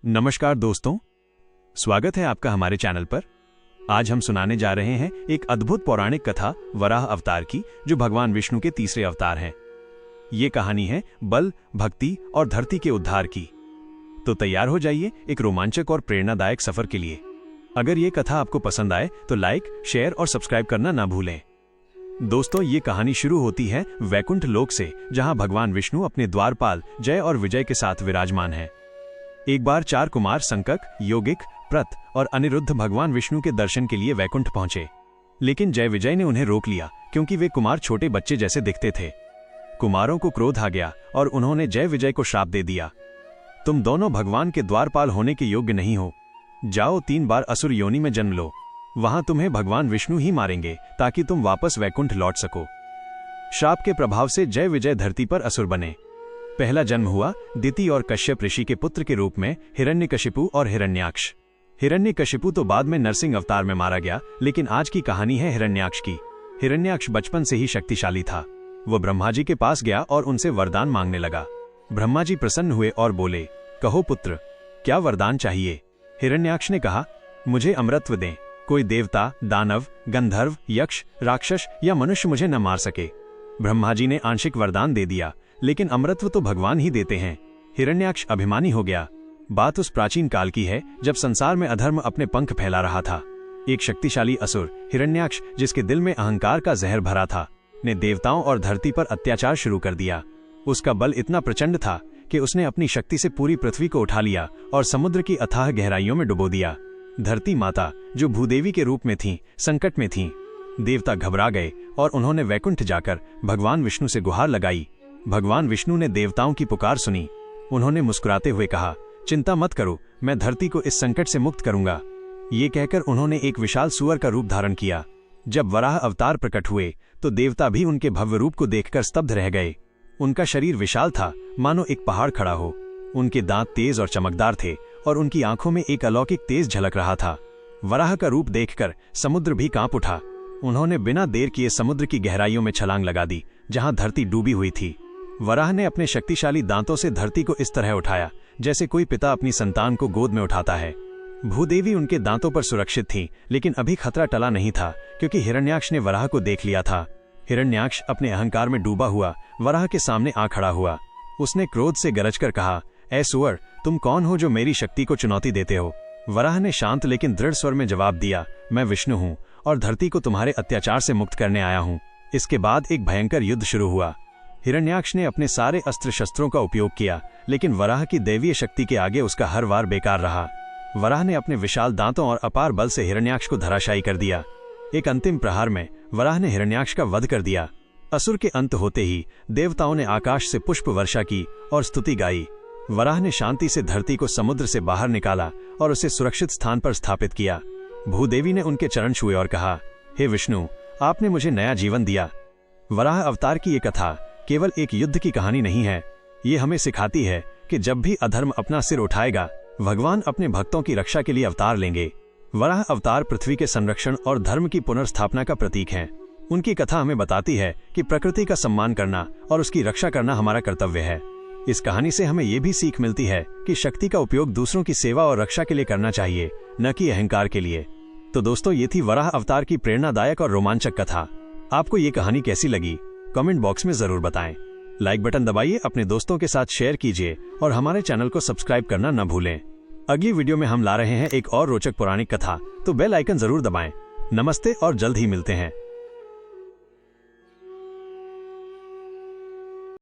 नमस्कार दोस्तों, स्वागत है आपका हमारे चैनल पर। आज हम सुनाने जा रहे हैं एक अद्भुत पौराणिक कथा वराह अवतार की, जो भगवान विष्णु के तीसरे अवतार हैं। ये कहानी है बल, भक्ति और धरती के उद्धार की। तो तैयार हो जाइए एक रोमांचक और प्रेरणादायक सफर के लिए। अगर ये कथा आपको पसंद आए तो लाइक, शेयर और सब्सक्राइब करना ना भूलें। दोस्तों, ये कहानी शुरू होती है वैकुंठ लोक से, जहां भगवान विष्णु अपने द्वारपाल जय और विजय के साथ विराजमान हैं। एक बार 4 कुमार संकक, योगिक, प्रत और अनिरुद्ध भगवान विष्णु के दर्शन के लिए वैकुंठ पहुंचे, लेकिन जय विजय ने उन्हें रोक लिया क्योंकि वे कुमार छोटे बच्चे जैसे दिखते थे। कुमारों को क्रोध आ गया और उन्होंने जय विजय को श्राप दे दिया, तुम दोनों भगवान के द्वारपाल होने के योग्य नहीं हो। जाओ 3 बार असुर योनि में जन्म लो, वहां तुम्हें भगवान विष्णु ही मारेंगे ताकि तुम वापस वैकुंठ लौट सको। श्राप के प्रभाव से जय विजय धरती पर असुर बने। पहला जन्म हुआ दिति और कश्यप ऋषि के पुत्र के रूप में हिरण्यकशिपु और हिरण्याक्ष। हिरण्यकशिपु तो बाद में नरसिंह अवतार में मारा गया, लेकिन आज की कहानी है हिरण्याक्ष की। हिरण्याक्ष बचपन से ही शक्तिशाली था। वो ब्रह्मा जी के पास गया और उनसे वरदान मांगने लगा। ब्रह्मा जी प्रसन्न हुए और बोले, कहो पुत्र, क्या वरदान चाहिए? हिरण्याक्ष ने कहा, मुझे अमरत्व दें। कोई देवता, दानव, गंधर्व, यक्ष, राक्षस या मनुष्य मुझे न मार सके। ब्रह्मा जी ने आंशिक वरदान दे दिया, लेकिन अमरत्व तो भगवान ही देते हैं। हिरण्याक्ष अभिमानी हो गया। बात उस प्राचीन काल की है जब संसार में अधर्म अपने पंख फैला रहा था। एक शक्तिशाली असुर हिरण्याक्ष, जिसके दिल में अहंकार का जहर भरा था, ने देवताओं और धरती पर अत्याचार शुरू कर दिया। उसका बल इतना प्रचंड था कि उसने अपनी शक्ति से पूरी पृथ्वी को उठा लिया और समुद्र की अथाह गहराइयों में डुबो दिया। धरती माता, जो भूदेवी के रूप में थी, संकट में थी। देवता घबरा गए और उन्होंने वैकुंठ जाकर भगवान विष्णु से गुहार लगाई। भगवान विष्णु ने देवताओं की पुकार सुनी। उन्होंने मुस्कुराते हुए कहा, चिंता मत करो, मैं धरती को इस संकट से मुक्त करूंगा। ये कहकर उन्होंने एक विशाल सूअर का रूप धारण किया। जब वराह अवतार प्रकट हुए तो देवता भी उनके भव्य रूप को देखकर स्तब्ध रह गए। उनका शरीर विशाल था, मानो एक पहाड़ खड़ा हो। उनके दांत तेज और चमकदार थे और उनकी आंखों में एक अलौकिक तेज झलक रहा था। वराह का रूप देखकर समुद्र भी कांप उठा। उन्होंने बिना देर किए समुद्र की गहराइयों में छलांग लगा दी, जहां धरती डूबी हुई थी। वराह ने अपने शक्तिशाली दांतों से धरती को इस तरह उठाया जैसे कोई पिता अपनी संतान को गोद में उठाता है। भूदेवी उनके दांतों पर सुरक्षित थी, लेकिन अभी खतरा टला नहीं था क्योंकि हिरण्याक्ष ने वराह को देख लिया था। हिरण्याक्ष अपने अहंकार में डूबा हुआ वराह के सामने आ खड़ा हुआ। उसने क्रोध से गरजकर कहा, ऐ सुअर, तुम कौन हो जो मेरी शक्ति को चुनौती देते हो? वराह ने शांत लेकिन दृढ़ स्वर में जवाब दिया, मैं विष्णु हूँ और धरती को तुम्हारे अत्याचार से मुक्त करने आया हूँ। इसके बाद एक भयंकर युद्ध शुरू हुआ। हिरण्याक्ष ने अपने सारे अस्त्र शस्त्रों का उपयोग किया, लेकिन वराह की दैवीय शक्ति के आगे उसका हर वार बेकार रहा। वराह ने अपने विशाल दांतों और अपार बल से हिरण्याक्ष को धराशायी कर दिया। एक अंतिम प्रहार में वराह ने हिरण्याक्ष का वध कर दिया। असुर के अंत होते ही देवताओं ने आकाश से पुष्प वर्षा की और स्तुति गाई। वराह ने शांति से धरती को समुद्र से बाहर निकाला और उसे सुरक्षित स्थान पर स्थापित किया। भूदेवी ने उनके चरण छुए और कहा, हे विष्णु, आपने मुझे नया जीवन दिया। वराह अवतार की ये कथा केवल एक युद्ध की कहानी नहीं है। ये हमें सिखाती है कि जब भी अधर्म अपना सिर उठाएगा, भगवान अपने भक्तों की रक्षा के लिए अवतार लेंगे। वराह अवतार पृथ्वी के संरक्षण और धर्म की पुनर्स्थापना का प्रतीक है। उनकी कथा हमें बताती है कि प्रकृति का सम्मान करना और उसकी रक्षा करना हमारा कर्तव्य है। इस कहानी से हमें ये भी सीख मिलती है कि शक्ति का उपयोग दूसरों की सेवा और रक्षा के लिए करना चाहिए, न कि अहंकार के लिए। तो दोस्तों, ये थी वराह अवतार की प्रेरणादायक और रोमांचक कथा। आपको ये कहानी कैसी लगी? कमेंट बॉक्स में जरूर बताएं। लाइक बटन दबाइए, अपने दोस्तों के साथ शेयर कीजिए और हमारे चैनल को सब्सक्राइब करना न भूलें। अगली वीडियो में हम ला रहे हैं एक और रोचक पौराणिक कथा, तो बेल आइकन जरूर दबाएं। नमस्ते और जल्द ही मिलते हैं।